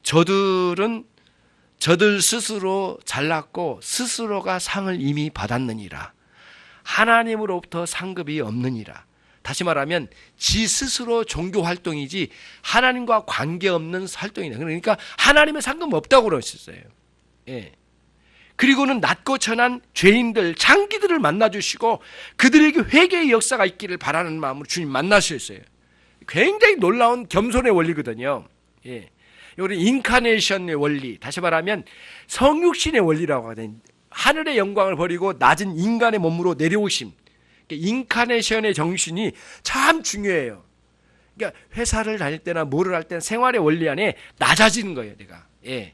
Speaker 1: 저들 스스로 잘났고 스스로가 상을 이미 받았느니라. 하나님으로부터 상급이 없느니라. 다시 말하면 지 스스로 종교 활동이지 하나님과 관계없는 활동이다. 그러니까 하나님의 상급 없다고 그러셨어요. 예. 그리고는 낮고 천한 죄인들, 장기들을 만나주시고 그들에게 회개의 역사가 있기를 바라는 마음으로 주님 만나셨어요. 굉장히 놀라운 겸손의 원리거든요. 예. 우리 인카네이션의 원리, 다시 말하면 성육신의 원리라고 하거든요. 하늘의 영광을 버리고 낮은 인간의 몸으로 내려오심. 인카네이션의 정신이 참 중요해요. 그러니까 회사를 다닐 때나 뭐를 할 때나 생활의 원리 안에 낮아지는 거예요, 내가. 예.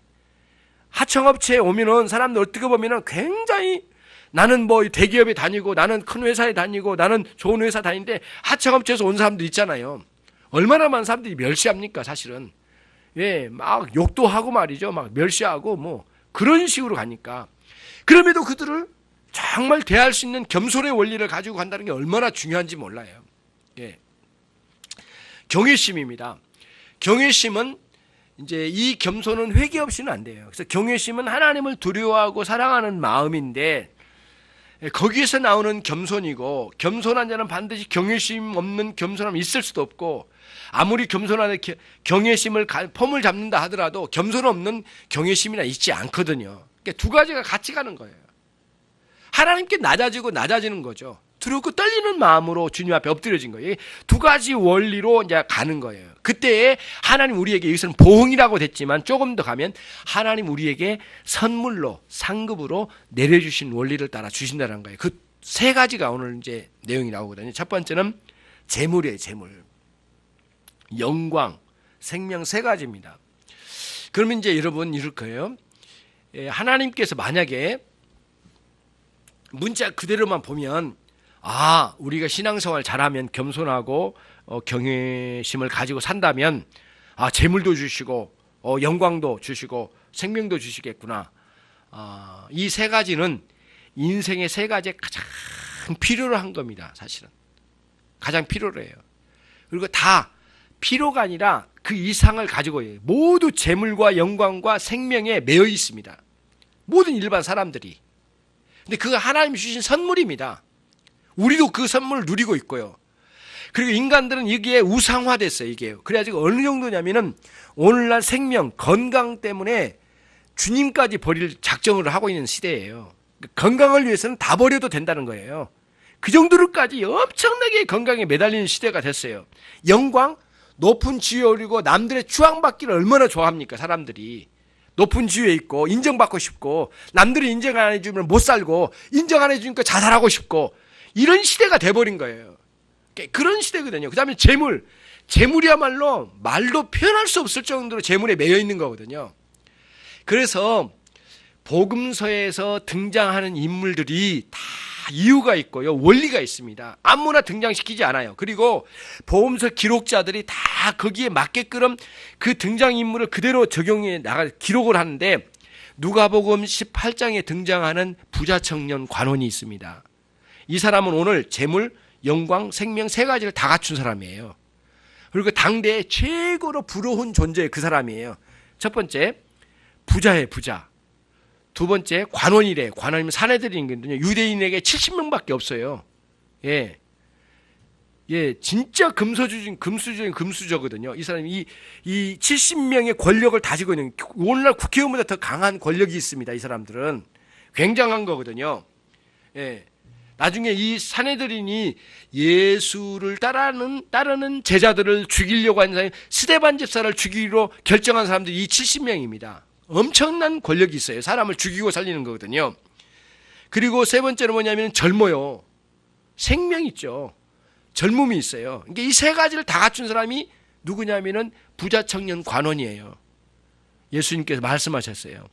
Speaker 1: 하청업체에 오면은 사람들 어떻게 보면은 굉장히 나는 뭐 대기업에 다니고 나는 큰 회사에 다니고 나는 좋은 회사 다니는데 하청업체에서 온 사람들 있잖아요. 얼마나 많은 사람들이 멸시합니까, 사실은. 예, 막 욕도 하고 말이죠. 막 멸시하고 뭐 그런 식으로 가니까. 그럼에도 그들을 정말 대할 수 있는 겸손의 원리를 가지고 간다는 게 얼마나 중요한지 몰라요. 예. 경외심입니다. 경외심은 이제 이 겸손은 회개 없이는 안 돼요. 그래서 경외심은 하나님을 두려워하고 사랑하는 마음인데 거기에서 나오는 겸손이고 겸손한 자는 반드시 경외심 없는 겸손함이 있을 수도 없고 아무리 겸손한 경외심을 폼을 잡는다 하더라도 겸손 없는 경외심이나 있지 않거든요. 그러니까 두 가지가 같이 가는 거예요. 하나님께 낮아지고 낮아지는 거죠. 두렵고 떨리는 마음으로 주님 앞에 엎드려진 거예요. 두 가지 원리로 이제 가는 거예요. 그때에 하나님 우리에게 여기서는 보응이라고 됐지만 조금 더 가면 하나님 우리에게 선물로 상급으로 내려주신 원리를 따라 주신다는 거예요. 그 세 가지가 오늘 이제 내용이 나오거든요. 첫 번째는 재물이에요. 재물, 영광, 생명 세 가지입니다. 그러면 이제 여러분 이럴 거예요. 하나님께서 만약에 문자 그대로만 보면 우리가 신앙생활 잘하면 겸손하고 경외심을 가지고 산다면 재물도 주시고 영광도 주시고 생명도 주시겠구나. 이 세 가지는 인생의 세 가지에 가장 필요로 한 겁니다. 사실은 가장 필요로 해요. 그리고 다 필요가 아니라 그 이상을 가지고 해요. 모두 재물과 영광과 생명에 매여 있습니다. 모든 일반 사람들이. 근데 그거 하나님이 주신 선물입니다. 우리도 그 선물을 누리고 있고요. 그리고 인간들은 여기에 우상화됐어요. 이게 그래가지고 어느 정도냐면은 오늘날 생명, 건강 때문에 주님까지 버릴 작정을 하고 있는 시대예요. 건강을 위해서는 다 버려도 된다는 거예요. 그 정도로까지 엄청나게 건강에 매달리는 시대가 됐어요. 영광, 높은 지위에 오르고 남들의 추앙받기를 얼마나 좋아합니까? 사람들이 높은 지위에 있고 인정받고 싶고, 남들이 인정 안 해주면 못 살고, 인정 안 해주니까 자살하고 싶고, 이런 시대가 돼버린 거예요. 그런 시대거든요. 그 다음에 재물이야말로 말로 표현할 수 없을 정도로 재물에 매여 있는 거거든요. 그래서 복음서에서 등장하는 인물들이 다 이유가 있고요, 원리가 있습니다. 아무나 등장시키지 않아요. 그리고 복음서 기록자들이 다 거기에 맞게끔 그 등장인물을 그대로 적용해 나가 기록을 하는데, 누가복음 18장에 등장하는 부자 청년 관원이 있습니다. 이 사람은 오늘 재물, 영광, 생명 세 가지를 다 갖춘 사람이에요. 그리고 당대의 최고로 부러운 존재 그 사람이에요. 첫 번째, 부자예요, 부자. 두 번째, 관원이래. 관원이면 사내들이거든요. 유대인에게 70명밖에 없어요. 예, 진짜 금수저거든요. 이 사람이 이 70명의 권력을 다지고 있는, 오늘날 국회의원보다 더 강한 권력이 있습니다. 이 사람들은 굉장한 거거든요. 예. 나중에 이 사내들인이 예수를 따르는 제자들을 죽이려고 하는 사람이 스데반 집사를 죽이기로 결정한 사람들이 이 70명입니다. 엄청난 권력이 있어요. 사람을 죽이고 살리는 거거든요. 그리고 세 번째는 뭐냐면 젊어요. 생명 있죠. 젊음이 있어요. 그러니까 이 세 가지를 다 갖춘 사람이 누구냐면은 부자 청년 관원이에요. 예수님께서 말씀하셨어요.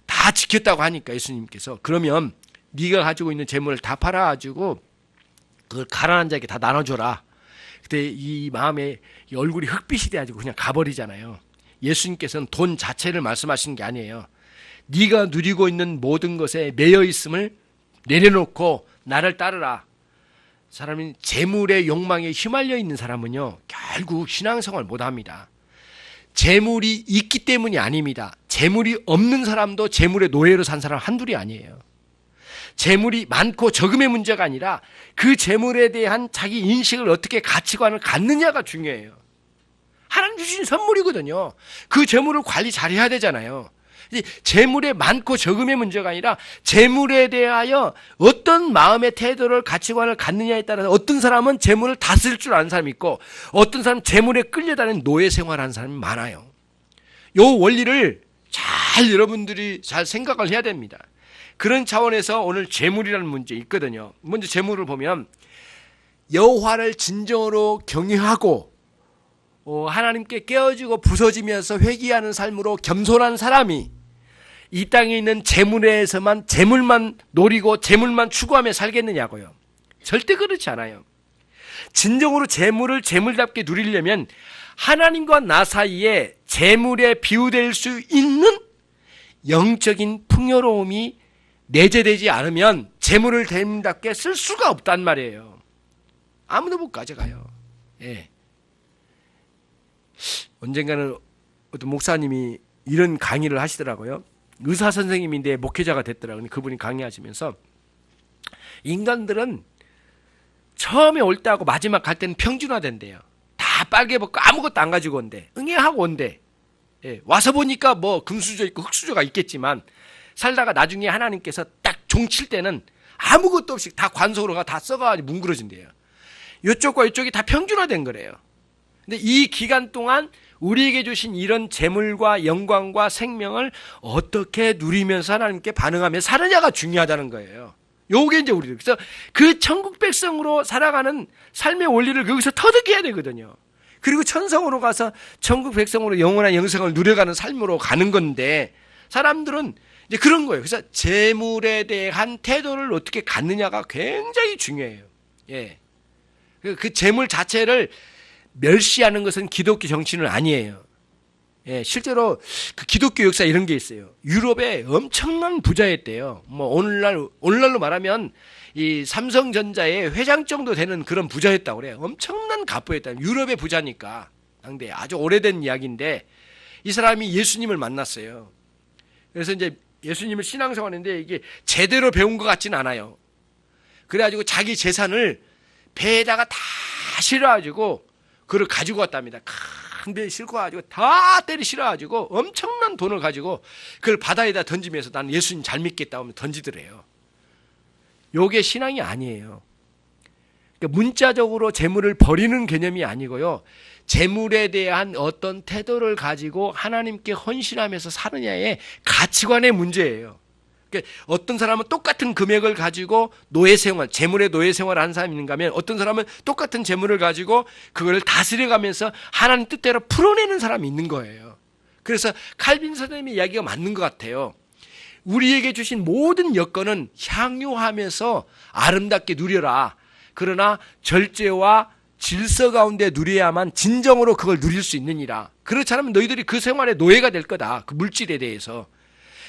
Speaker 1: 다 지켰다고 하니까 예수님께서, 그러면 네가 가지고 있는 재물을 다 팔아가지고 그걸 가난한 자에게 다 나눠줘라. 그때 이 마음에 이 얼굴이 흑빛이 돼가지고 그냥 가버리잖아요. 예수님께서는 돈 자체를 말씀하시는 게 아니에요. 네가 누리고 있는 모든 것에 매여 있음을 내려놓고 나를 따르라. 사람이 재물의 욕망에 휘말려 있는 사람은요, 결국 신앙생활 못합니다. 재물이 있기 때문이 아닙니다. 재물이 없는 사람도 재물의 노예로 산 사람 한둘이 아니에요. 재물이 많고 적음의 문제가 아니라 그 재물에 대한 자기 인식을 어떻게 가치관을 갖느냐가 중요해요. 하나님 주신 선물이거든요. 그 재물을 관리 잘해야 되잖아요. 재물의 많고 적음의 문제가 아니라 재물에 대하여 어떤 마음의 태도를, 가치관을 갖느냐에 따라서 어떤 사람은 재물을 다스릴 줄 아는 사람이 있고, 어떤 사람은 재물에 끌려다니는 노예 생활하는 사람이 많아요. 이 원리를 잘 여러분들이 잘 생각을 해야 됩니다. 그런 차원에서 오늘 재물이라는 문제 있거든요. 먼저 재물을 보면 여호와를 진정으로 경외하고 하나님께 깨어지고 부서지면서 회개하는 삶으로 겸손한 사람이 이 땅에 있는 재물에서만 재물만 노리고 재물만 추구하며 살겠느냐고요. 절대 그렇지 않아요. 진정으로 재물을 재물답게 누리려면 하나님과 나 사이에 재물에 비유될 수 있는 영적인 풍요로움이 내재되지 않으면 재물을 재물답게 쓸 수가 없단 말이에요. 아무도 못 가져가요. 예. 언젠가는 어떤 목사님이 이런 강의를 하시더라고요. 의사 선생님인데 목회자가 됐더라고요. 그분이 강의하시면서 인간들은 처음에 올 때하고 마지막 갈 때는 평준화된대요. 다 빨개 벗고 아무것도 안 가지고 온대. 응애하고 온대. 예. 와서 보니까 뭐 금수저 있고 흙수저가 있겠지만 살다가 나중에 하나님께서 딱 종칠 때는 아무것도 없이 다 관속으로 다 썩어가지고 뭉그러진대요. 이쪽과 이쪽이 다 평준화된 거래요. 근데 이 기간 동안 우리에게 주신 이런 재물과 영광과 생명을 어떻게 누리면서 하나님께 반응하며 사느냐가 중요하다는 거예요. 요게 이제 우리들. 그래서 그 천국 백성으로 살아가는 삶의 원리를 거기서 터득해야 되거든요. 그리고 천성으로 가서 천국 백성으로 영원한 영생을 누려가는 삶으로 가는 건데, 사람들은 이제 그런 거예요. 그래서 재물에 대한 태도를 어떻게 갖느냐가 굉장히 중요해요. 예. 그 재물 자체를 멸시하는 것은 기독교 정신은 아니에요. 예, 실제로 그 기독교 역사 이런 게 있어요. 유럽에 엄청난 부자였대요. 뭐 오늘날로 말하면 이 삼성전자의 회장 정도 되는 그런 부자였다고 그래요. 엄청난 갑부였다. 유럽의 부자니까. 당대 아주 오래된 이야기인데 이 사람이 예수님을 만났어요. 그래서 이제 예수님을 신앙생활했는데 이게 제대로 배운 것 같지는 않아요. 그래가지고 자기 재산을 배에다가 다 실어가지고 그걸 가지고 왔답니다. 큰 배에 싣고 가지고 다 때리 실어가지고 엄청난 돈을 가지고 그걸 바다에다 던지면서 나는 예수님 잘 믿겠다고 하면 던지더래요. 요게 신앙이 아니에요. 그러니까 문자적으로 재물을 버리는 개념이 아니고요. 재물에 대한 어떤 태도를 가지고 하나님께 헌신하면서 사느냐의 가치관의 문제예요. 그러니까 어떤 사람은 똑같은 금액을 가지고 노예생활, 재물의 노예생활을 하는 사람이 있는가 하면 어떤 사람은 똑같은 재물을 가지고 그걸 다스려가면서 하나님 뜻대로 풀어내는 사람이 있는 거예요. 그래서 칼빈 선생님의 이야기가 맞는 것 같아요. 우리에게 주신 모든 여건은 향유하면서 아름답게 누려라. 그러나 절제와 질서 가운데 누려야만 진정으로 그걸 누릴 수 있느니라. 그렇지 않으면 너희들이 그 생활의 노예가 될 거다. 그 물질에 대해서.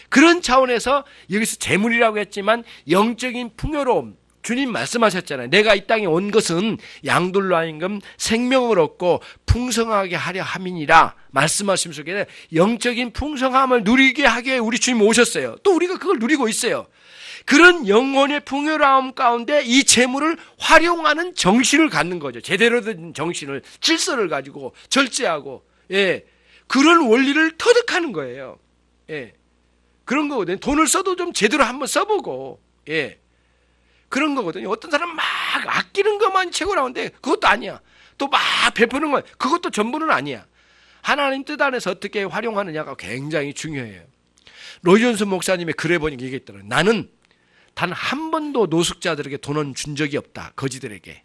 Speaker 1: 그런 차원에서 여기서 재물이라고 했지만 영적인 풍요로움, 주님 말씀하셨잖아요. 내가 이 땅에 온 것은 양들로 하여금 생명을 얻고 풍성하게 하려 함이니라. 말씀하심 속에 영적인 풍성함을 누리게 하게 우리 주님 오셨어요. 또 우리가 그걸 누리고 있어요. 그런 영혼의 풍요로움 가운데 이 재물을 활용하는 정신을 갖는 거죠. 제대로 된 정신을, 질서를 가지고 절제하고, 예, 그런 원리를 터득하는 거예요. 예, 그런 거거든요. 돈을 써도 좀 제대로 한번 써보고, 예, 그런 거거든요. 어떤 사람은 막 아끼는 것만 최고라는데 그것도 아니야. 또 막 베푸는 건 그것도 전부는 아니야. 하나님 뜻 안에서 어떻게 활용하느냐가 굉장히 중요해요. 로이존슨 목사님의 글에 보니까 얘기했더라고요. 나는 단 한 번도 노숙자들에게 돈은 준 적이 없다. 거지들에게.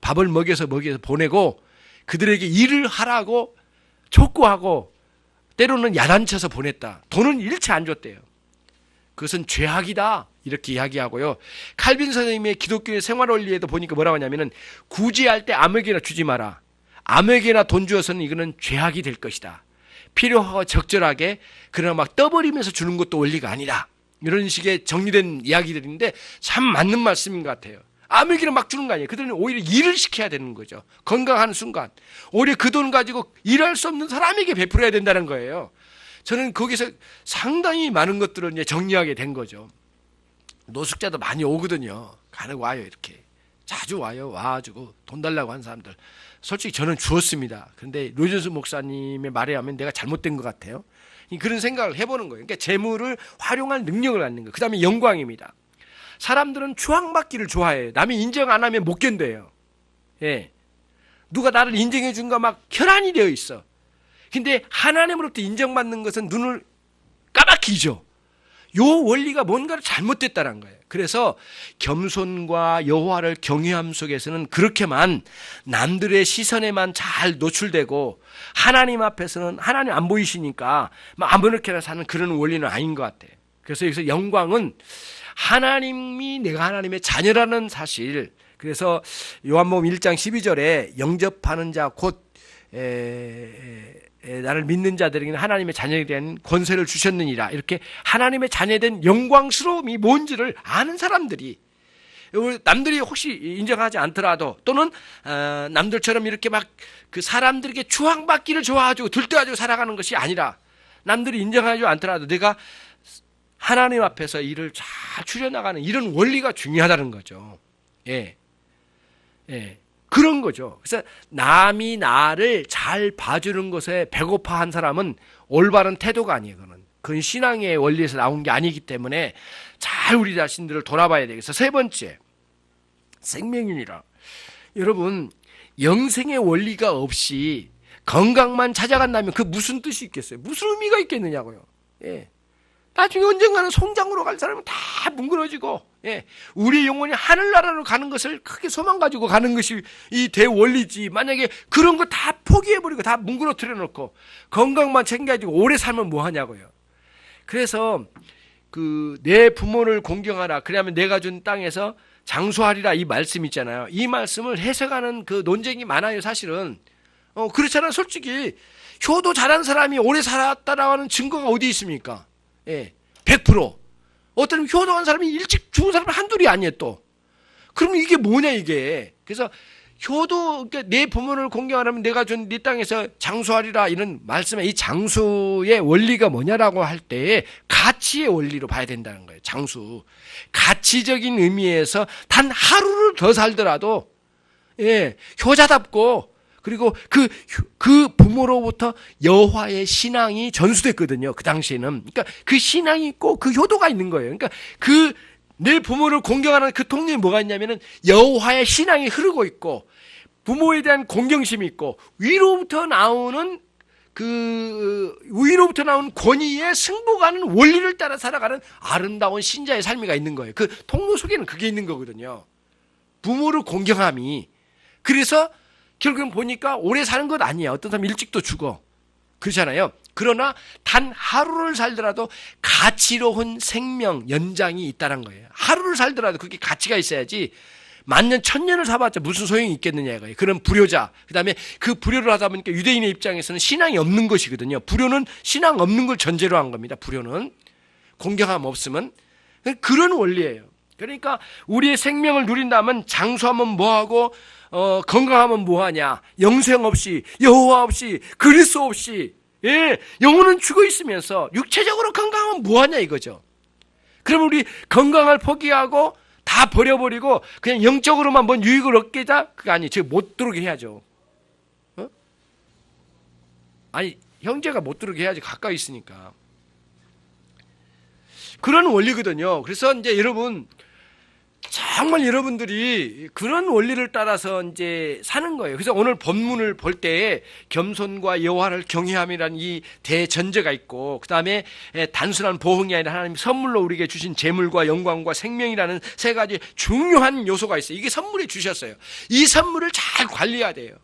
Speaker 1: 밥을 먹여서 보내고 그들에게 일을 하라고 촉구하고 때로는 야단쳐서 보냈다. 돈은 일체 안 줬대요. 그것은 죄악이다. 이렇게 이야기하고요. 칼빈 선생님의 기독교의 생활원리에도 보니까 뭐라고 하냐면은 구제할 때 아무에게나 주지 마라. 아무에게나 돈 주어서는 이거는 죄악이 될 것이다. 필요하고 적절하게 그러나 막 떠버리면서 주는 것도 원리가 아니다. 이런 식의 정리된 이야기들인데 참 맞는 말씀인 것 같아요. 아무에게나 막 주는 거 아니에요. 그들은 오히려 일을 시켜야 되는 거죠. 건강한 순간. 오히려 그 돈 가지고 일할 수 없는 사람에게 베풀어야 된다는 거예요. 저는 거기서 상당히 많은 것들을 이제 정리하게 된 거죠. 노숙자도 많이 오거든요. 와요, 이렇게. 자주 와요. 와가지고 돈 달라고 하는 사람들. 솔직히 저는 주었습니다. 그런데 로이존슨 목사님의 말에 하면 내가 잘못된 것 같아요. 그런 생각을 해보는 거예요. 그러니까 재물을 활용할 능력을 갖는 거예요. 그 다음에 영광입니다. 사람들은 추앙받기를 좋아해요. 남이 인정 안 하면 못 견뎌요. 예. 누가 나를 인정해 준가 막 혈안이 되어 있어. 근데 하나님으로부터 인정받는 것은 눈을 까맣게 요 원리가 뭔가를 잘못됐다는 거예요. 그래서 겸손과 여호와를 경외함 속에서는 그렇게만 남들의 시선에만 잘 노출되고 하나님 앞에서는 하나님 안 보이시니까 아무렇게나 사는 그런 원리는 아닌 것 같아요. 그래서 여기서 영광은 하나님이 내가 하나님의 자녀라는 사실. 그래서 요한복음 1장 12절에 영접하는 자 곧 나를 믿는 자들에게는 하나님의 자녀에 대한 권세를 주셨느니라. 이렇게 하나님의 자녀된 영광스러움이 뭔지를 아는 사람들이, 남들이 혹시 인정하지 않더라도 또는 남들처럼 이렇게 막 그 사람들에게 추앙받기를 좋아하고 들떠가지고 살아가는 것이 아니라 남들이 인정하지 않더라도 내가 하나님 앞에서 일을 잘 추려나가는 이런 원리가 중요하다는 거죠. 예, 예. 그런 거죠. 그래서 남이 나를 잘 봐주는 것에 배고파한 사람은 올바른 태도가 아니에요. 그건 신앙의 원리에서 나온 게 아니기 때문에 잘 우리 자신들을 돌아봐야 되겠어. 세 번째, 생명이니라. 여러분, 영생의 원리가 없이 건강만 찾아간다면 그 무슨 뜻이 있겠어요? 무슨 의미가 있겠느냐고요. 예. 나중에 언젠가는 송장으로 갈 사람은 다 뭉그러지고, 예, 우리 영혼이 하늘나라로 가는 것을 크게 소망 가지고 가는 것이 이 대원리지. 만약에 그런 거 다 포기해버리고 다 뭉그러뜨려 놓고 건강만 챙겨가지고 오래 살면 뭐 하냐고요. 그래서 내 부모를 공경하라. 그러면 내가 준 땅에서 장수하리라 이 말씀 있잖아요. 이 말씀을 해석하는 그 논쟁이 많아요, 사실은. 그렇잖아요. 솔직히 효도 잘한 사람이 오래 살았다라고 하는 증거가 어디 있습니까? 예, 100%. 어떤 효도한 사람이 일찍 죽은 사람은 한둘이 아니에요, 또. 그러면 이게 뭐냐, 이게. 그래서 그러니까 내 부모를 공경하려면 내가 준 네 땅에서 장수하리라 이런 말씀에 이 장수의 원리가 뭐냐라고 할 때 가치의 원리로 봐야 된다는 거예요. 장수. 가치적인 의미에서 단 하루를 더 살더라도, 예, 효자답고, 그리고 그 부모로부터 여호와의 신앙이 전수됐거든요. 그 당시에는. 그러니까 그 신앙이 있고 그 효도가 있는 거예요. 그러니까 내 부모를 공경하는 그 통념이 뭐가 있냐면은 여호와의 신앙이 흐르고 있고 부모에 대한 공경심이 있고 위로부터 나오는 권위에 승복하는 원리를 따라 살아가는 아름다운 신자의 삶이가 있는 거예요. 그 통로 속에는 그게 있는 거거든요. 부모를 공경함이. 그래서 결국은 보니까 오래 사는 것 아니야. 어떤 사람 일찍도 죽어. 그렇잖아요. 그러나 단 하루를 살더라도 가치로운 생명 연장이 있다는 거예요. 하루를 살더라도 그게 가치가 있어야지 만년 천년을 살아봤자 무슨 소용이 있겠느냐 이거예요. 그런 불효자. 그다음에 그 불효를 하다 보니까 유대인의 입장에서는 신앙이 없는 것이거든요. 불효는 신앙 없는 걸 전제로 한 겁니다. 불효는 공경함 없으면 그런 원리예요. 그러니까 우리의 생명을 누린다면 장수하면 뭐하고 건강하면 뭐하냐. 영생 없이 여호와 없이 그리스도 없이, 예, 영혼은 죽어 있으면서 육체적으로 건강하면 뭐하냐 이거죠. 그럼 우리 건강을 포기하고 다 버려버리고 그냥 영적으로만 뭔 유익을 얻겠다? 그거 아니. 즉 못 들어오게 해야죠. 아니 형제가 못 들어오게 해야지. 가까이 있으니까. 그런 원리거든요. 그래서 이제 여러분 정말 여러분들이 그런 원리를 따라서 이제 사는 거예요. 그래서 오늘 본문을 볼 때 겸손과 여호와를 경외함이라는 이 대전제가 있고, 그 다음에 단순한 보응이 아니라 하나님 선물로 우리에게 주신 재물과 영광과 생명이라는 세 가지 중요한 요소가 있어요. 이게 선물이 주셨어요. 이 선물을 잘 관리해야 돼요.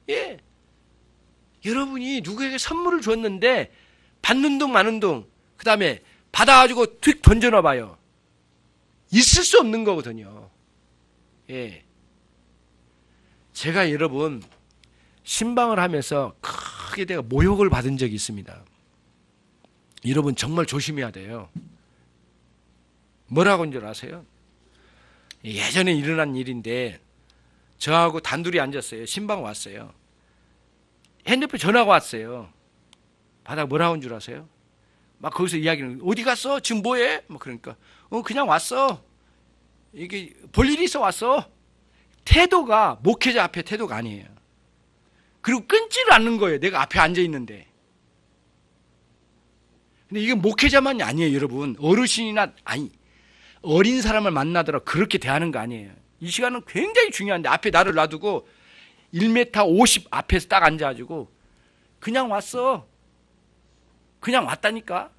Speaker 1: 예, 여러분이 누구에게 선물을 줬는데 받는 둥 마는 둥, 그 다음에 받아가지고 툭 던져놔봐요. 있을 수 없는 거거든요. 예. 제가 여러분 신방을 하면서 크게 내가 모욕을 받은 적이 있습니다. 여러분 정말 조심해야 돼요. 뭐라고 한 줄 아세요? 예전에 일어난 일인데 저하고 단둘이 앉았어요. 신방 왔어요. 핸드폰 전화가 왔어요. 받아 뭐라고 한 줄 아세요? 막 거기서 이야기는 어디 갔어? 지금 뭐해? 뭐 그러니까 그냥 왔어. 이게 볼 일이 있어 왔어. 태도가 목회자 앞에 태도가 아니에요. 그리고 끊지를 않는 거예요. 내가 앞에 앉아 있는데. 근데 이게 목회자만이 아니에요, 여러분. 어르신이나 아니 어린 사람을 만나더라도 그렇게 대하는 거 아니에요. 이 시간은 굉장히 중요한데 앞에 나를 놔두고 1m 50 앞에서 딱 앉아가지고 그냥 왔어. 그냥 왔다니까.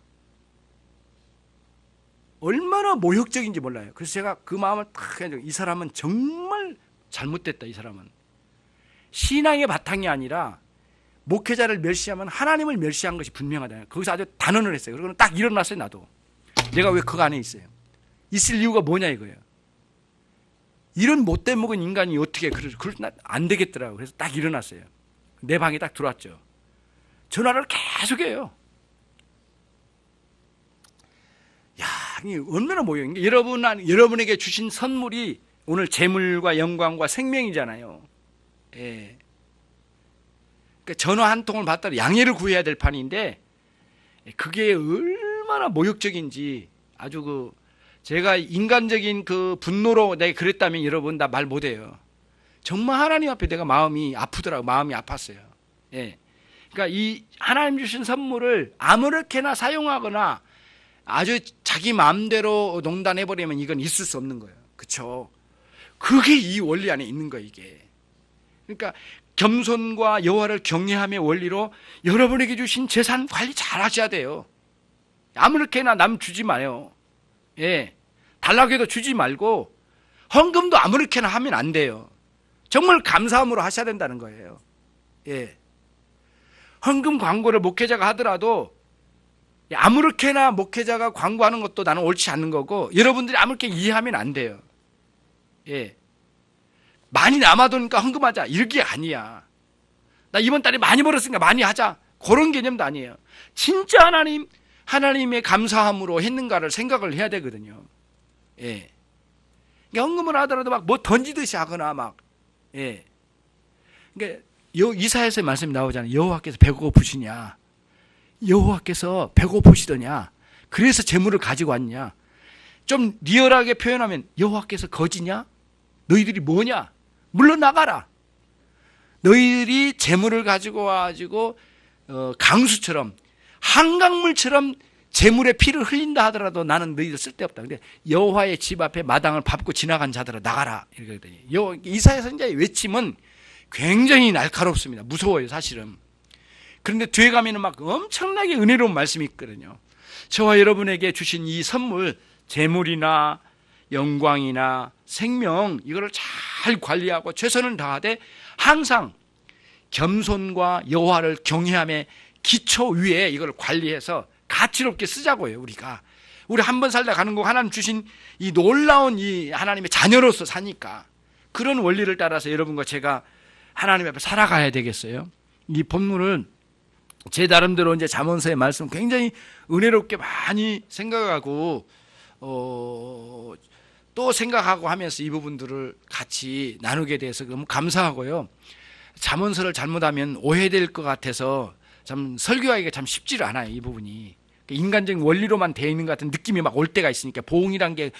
Speaker 1: 얼마나 모욕적인지 몰라요. 그래서 제가 그 마음을 탁 해가지고 이 사람은 정말 잘못됐다. 이 사람은 신앙의 바탕이 아니라 목회자를 멸시하면 하나님을 멸시한 것이 분명하다. 거기서 아주 단언을 했어요. 그러고는 딱 일어났어요. 나도 내가 왜 그 안에 있어요. 있을 이유가 뭐냐 이거예요. 이런 못된 먹은 인간이 어떻게 안 되겠더라고요. 그래서 딱 일어났어요. 내 방에 딱 들어왔죠. 전화를 계속해요. 야, 얼마나 모욕인가. 여러분에게 주신 선물이 오늘 재물과 영광과 생명이잖아요. 예. 그러니까 전화 한 통을 받더라도 양해를 구해야 될 판인데 그게 얼마나 모욕적인지 아주 제가 인간적인 그 분노로 내가 그랬다면 여러분 나 말 못해요. 정말 하나님 앞에 내가 마음이 아프더라고. 마음이 아팠어요. 예. 그러니까 이 하나님 주신 선물을 아무렇게나 사용하거나 아주 자기 마음대로 농단해버리면 이건 있을 수 없는 거예요. 그렇죠? 그게 이 원리 안에 있는 거예요. 이게. 그러니까 겸손과 여호와를 경외함의 원리로 여러분에게 주신 재산 관리 잘 하셔야 돼요. 아무렇게나 남 주지 마요. 예. 달라고 해도 주지 말고 헌금도 아무렇게나 하면 안 돼요. 정말 감사함으로 하셔야 된다는 거예요. 예. 헌금 광고를 목회자가 하더라도 아무렇게나 목회자가 광고하는 것도 나는 옳지 않는 거고, 여러분들이 아무렇게 이해하면 안 돼요. 예. 많이 남아도니까 헌금하자, 이게 아니야. 나 이번 달에 많이 벌었으니까 많이 하자, 그런 개념도 아니에요. 진짜 하나님의 감사함으로 했는가를 생각을 해야 되거든요. 예. 그러니까 헌금을 하더라도 막 뭐 던지듯이 하거나 막, 예. 그러니까 이사야서의 말씀이 나오잖아요. 여호와께서 배고프시냐? 여호와께서 배고프시더냐? 그래서 재물을 가지고 왔냐? 좀 리얼하게 표현하면 여호와께서 거지냐? 너희들이 뭐냐? 물러나가라. 너희들이 재물을 가지고 와가지고 강수처럼, 한강물처럼 재물의 피를 흘린다 하더라도 나는 너희들 쓸데없다. 근데 여호와의 집 앞에 마당을 밟고 지나간 자들아 나가라, 이러거든요. 이사야 선지자의 외침은 굉장히 날카롭습니다. 무서워요, 사실은. 그런데 뒤에 가면은 막 엄청나게 은혜로운 말씀이 있거든요. 저와 여러분에게 주신 이 선물, 재물이나 영광이나 생명, 이거를 잘 관리하고 최선을 다하되 항상 겸손과 여호와를 경외함의 기초 위에 이걸 관리해서 가치롭게 쓰자고요. 우리 한 번 살다 가는 거, 하나님 주신 이 놀라운 이 하나님의 자녀로서 사니까 그런 원리를 따라서 여러분과 제가 하나님 앞에 살아가야 되겠어요. 이 본문을 제 나름대로 이제 잠언서의 말씀 굉장히 은혜롭게 많이 생각하고 또 생각하고 하면서 이 부분들을 같이 나누게 돼서 너무 감사하고요. 잠언서를 잘못하면 오해될 것 같아서 참 설교하기가 참 쉽지를 않아요, 이 부분이. 인간적인 원리로만 되어 있는 것 같은 느낌이 막 올 때가 있으니까, 보응이란 게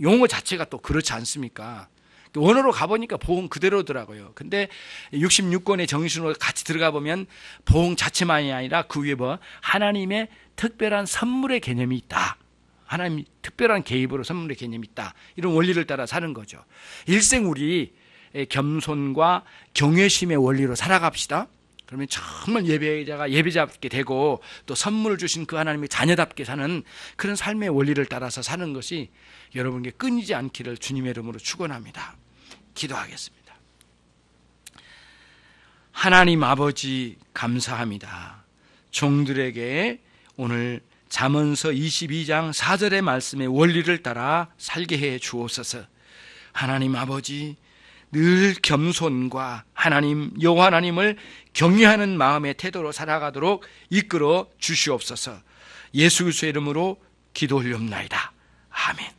Speaker 1: 용어 자체가 또 그렇지 않습니까? 원어로 가보니까 보응 그대로더라고요. 근데 66권의 정신으로 같이 들어가 보면 보응 자체만이 아니라 그 위에 뭐 하나님의 특별한 선물의 개념이 있다. 하나님 특별한 개입으로 선물의 개념이 있다. 이런 원리를 따라 사는 거죠. 일생 우리 겸손과 경외심의 원리로 살아갑시다. 그러면 정말 예배자가 예배자답게 되고 또 선물을 주신 그 하나님의 자녀답게 사는 그런 삶의 원리를 따라서 사는 것이 여러분께 끊이지 않기를 주님의 이름으로 축원합니다. 기도하겠습니다. 하나님 아버지 감사합니다. 종들에게 오늘 잠언서 22장 4절의 말씀의 원리를 따라 살게 해 주옵소서. 하나님 아버지, 늘 겸손과 하나님 여호와 하나님을 경외하는 마음의 태도로 살아가도록 이끌어 주시옵소서. 예수 그리스도의 이름으로 기도 올리옵나이다. 아멘.